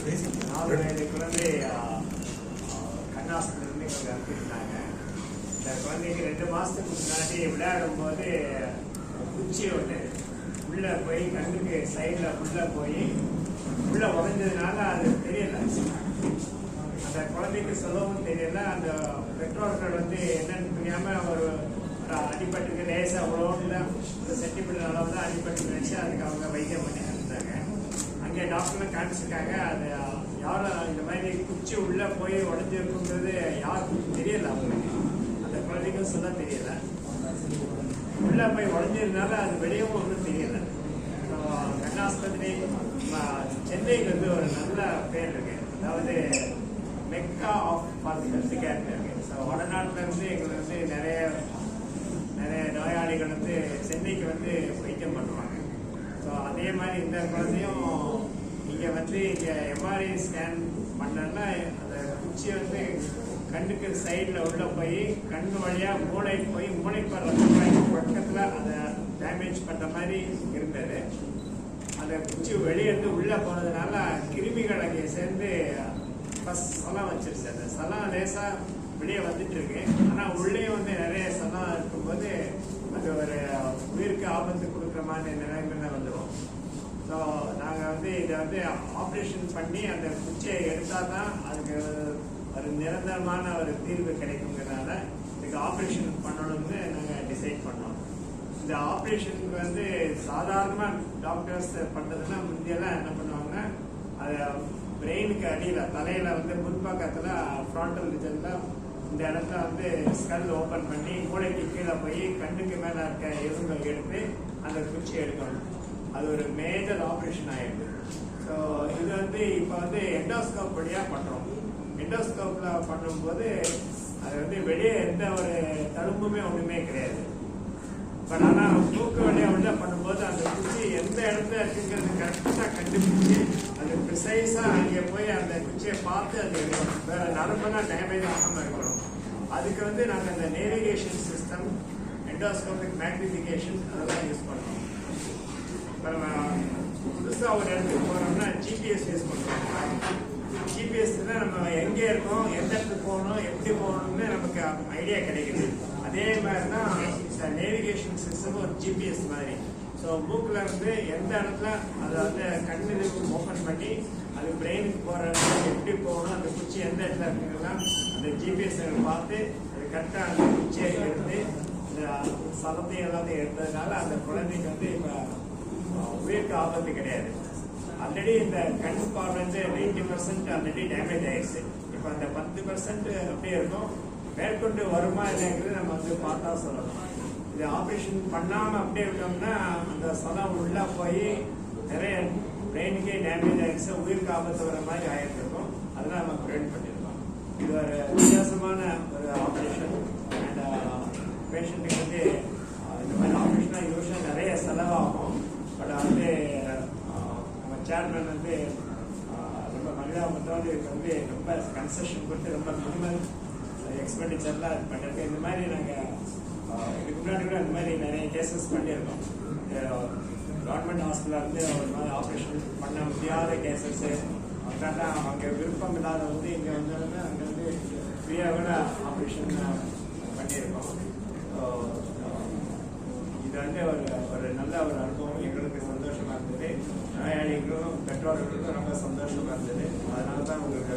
4 வயது குழந்தை கண்ணாஸ்பத்திரிலேருந்து இங்கே அனுப்பியிருந்தாங்க. இந்த குழந்தைக்கு 2 மாதத்துக்கு முன்னாடி விளையாடும் போது குச்சி ஒன்று உள்ளே போய் கண்ணுக்கு சைடில் உள்ளே போய் உள்ளே உடஞ்சதுனால அது தெரியல. அந்த குழந்தைக்கு சொல்லவும் தெரியல. அந்த பெற்றோர்கள் என்னன்னு தெரியாமல் ஒரு அடிப்பட்டுக்கு லேசாக அவ்வளோன்னு ஒரு சென்டிமீட்டர் அளவு தான் அடிப்பட்டு நினச்சி அதுக்கு அவங்க வைத்தியம் பண்ணி இருந்தாங்க. அங்கே டாக்டர்லாம் காமிச்சிருக்காங்க. அது யாரும் இந்த மாதிரி குச்சி உள்ளே போய் உடஞ்சிருக்குங்கிறது யாருக்கும் தெரியல. அவங்களுக்கு அந்த குழந்தைக்கும் சொல்ல தெரியல. உள்ளே போய் உடஞ்சதுனால அது வெளியவும் ஒன்றும் தெரியல. கண்ணாஸ்பத்திரி சென்னைக்கு ஒரு நல்ல பேர் இருக்கு. அதாவது மெக்கா ஆஃப் ஹெல்த் கேர் இருக்கு. ஸோ வடநாட்டிலேருந்து எங்களுக்கு நிறைய நோயாளிகள் சென்னைக்கு வைத்தியம் பண்ணுவாங்க. ஸோ அதே மாதிரி இந்த குழந்தையும் இங்கே இங்கே எம்ஆர்ஐ ஸ்கேன் பண்ணோன்னா அந்த குச்சி கண்ணுக்கு சைடில் உள்ளே போய் கண் வழியாக மூளை போய் மூளைப்படுற பக்கத்தில் அதை டேமேஜ் பண்ணுற மாதிரி இருந்தது. அந்த குச்சி வெளியேருந்து உள்ளே போனதுனால கிருமிகள் அங்கே சேர்ந்து ஃபஸ்ட் சலம் வச்சிருச்சு. அந்த சலம் லேசாக வெளியே வந்துட்டு இருக்கு. ஆனால் உள்ளே நிறைய சலம் இருக்கும்போது அது ஒரு உயிருக்கு ஆபத்து கொடுக்குற மாதிரி நிலைமையில வந்துடும். ஸோ நாங்கள் இதை ஆப்ரேஷன் பண்ணி அந்த குச்சியை எடுத்தால் தான் அதுக்கு ஒரு நிரந்தரமான ஒரு தீர்வு கிடைக்குங்கிறதுனால இதுக்கு ஆப்ரேஷன் பண்ணணும்னு நாங்கள் டிசைட் பண்ணோம். இந்த ஆப்ரேஷனுக்கு சாதாரணமாக டாக்டர்ஸ் பண்ணுறதுன்னா முந்தியெல்லாம் என்ன பண்ணுவாங்க, அதை பிரெயினுக்கு அடியில் தலையில் முன்பக்கத்தில் ஃப்ராண்டல் ரீஜனில் இந்த இடத்துல ஸ்கல் ஓப்பன் பண்ணி மூளைக்கு கீழே போய் கண்ணுக்கு மேலே இருக்க எலும்பை எடுத்து அந்த குச்சி எடுக்கணும். அது ஒரு மேஜர் ஆப்ரேஷன் ஆகிடுது. ஸோ இது இப்போ எண்டோஸ்கோப் வழியாக பண்ணுறோம். எண்டோஸ்கோப்பில் பண்ணும்போது அது வெளியே எந்த ஒரு தழும்புமே ஒன்றுமே கிடையாது. பட் ஆனால் மூக்கு வழியாக உள்ள பண்ணும்போது அந்த குச்சி எந்த இடத்துல இருக்குங்கிறது கரெக்டாக கண்டுபிடிச்சி அது ப்ரிசைஸாக அங்கே போய் அந்த குச்சியை பார்த்து அது எடுக்கணும். வேறு நரம்பெல்லாம் டேமேஜ் ஆகாமல் இருக்கணும். அதுக்கு நாங்கள் அந்த நேவிகேஷன் சிஸ்டம், எண்டோஸ்கோபிக் மேக்னிஃபிகேஷன் அதெல்லாம் யூஸ் பண்ணுறோம். இப்போ நம்ம புதுசாக ஒரு இடத்துக்கு போகிறோம்னா ஜிபிஎஸ் யூஸ் பண்ணுறோம். ஜிபிஎஸ்ல நம்ம எங்கே இருக்கோம், எந்த இடத்துக்கு போகணும், எப்படி போகணும்னு நமக்கு ஐடியா கிடைக்குது. அதே மாதிரி தான் நேவிகேஷன் சிஸ்டம் ஒரு ஜிபிஎஸ் மாதிரி. ஸோ மூக்கில் எந்த இடத்துல அதை கண்ணு ஓப்பன் பண்ணி அது பிரெயினுக்கு போகிற எப்படி போகணும், அந்த குச்சி எந்த இடத்துல இருக்குங்கலாம் அந்த ஜிபிஎஸ் பார்த்து அது கரெக்டாக அந்த குச்சியை எடுத்து இந்த சலத்தையும் எல்லாத்தையும் எடுத்ததுனால அந்த குழந்தைக்கு இப்போ உயிருக்கு ஆபத்து கிடையாது. ஆல்ரெடி இந்த கண் பார்வை 90% ஆல்ரெடி டேமேஜ் ஆயிடுச்சு. இப்போ அந்த 10% அப்படியே இருக்கும். மேற்கொண்டு வருமா இல்லைங்கிறது நம்ம பார்த்தா சொல்லலாம். இது ஆப்ரேஷன் பண்ணாமல் அப்படியே விட்டோம்னா அந்த சலம் உள்ளே போய் நிறைய பிரெயினுக்கே டேமேஜ் ஆகிடுச்சு, உயிருக்கு ஆபத்து வர மாதிரி ஆகிட்டு இருக்கும். அதெல்லாம் நம்ம ப்ரிவென்ட் பண்ணியிருக்கோம். இது ஒரு வித்தியாசமான ஒரு ஆப்ரேஷன். அண்ட் பேஷண்ட்டுக்கு இந்த மாதிரி ஆப்ரேஷனாக யூஸ்வலாக நிறைய செலவாகும். பட் நம்ம சேர்மன் ரொம்ப மனிதா மற்றவங்க இதுக்கு ரொம்ப கன்செஷன் கொடுத்து ரொம்ப மினிமல் எக்ஸ்பெண்டிச்சர்லாம் இது பண்ணுறது. இந்த மாதிரி நாங்கள் இதுக்கு முன்னாடி கூட இந்த மாதிரி நிறைய கேசஸ் பண்ணியிருக்கோம். கவர்மெண்ட் ஹாஸ்பிட்டலில் ஒரு மாதிரி ஆப்ரேஷன் பண்ண முடியாத கேசஸ்ஸு அதனால அவங்க விருப்பம் இல்லாத இங்கே வந்தோன்னா அங்கே ஃப்ரீயாக கூட ஆப்ரேஷன் பண்ணியிருக்கோம். ஸோ இது ஒரு நல்ல ஒரு அனுபவம். எங்களுக்கு சந்தோஷமாக இருந்தது, நோயாளிகளும் பெற்றோர்களுக்கும் ரொம்ப சந்தோஷமாக இருந்தது. அதனால தான் உங்களுக்கு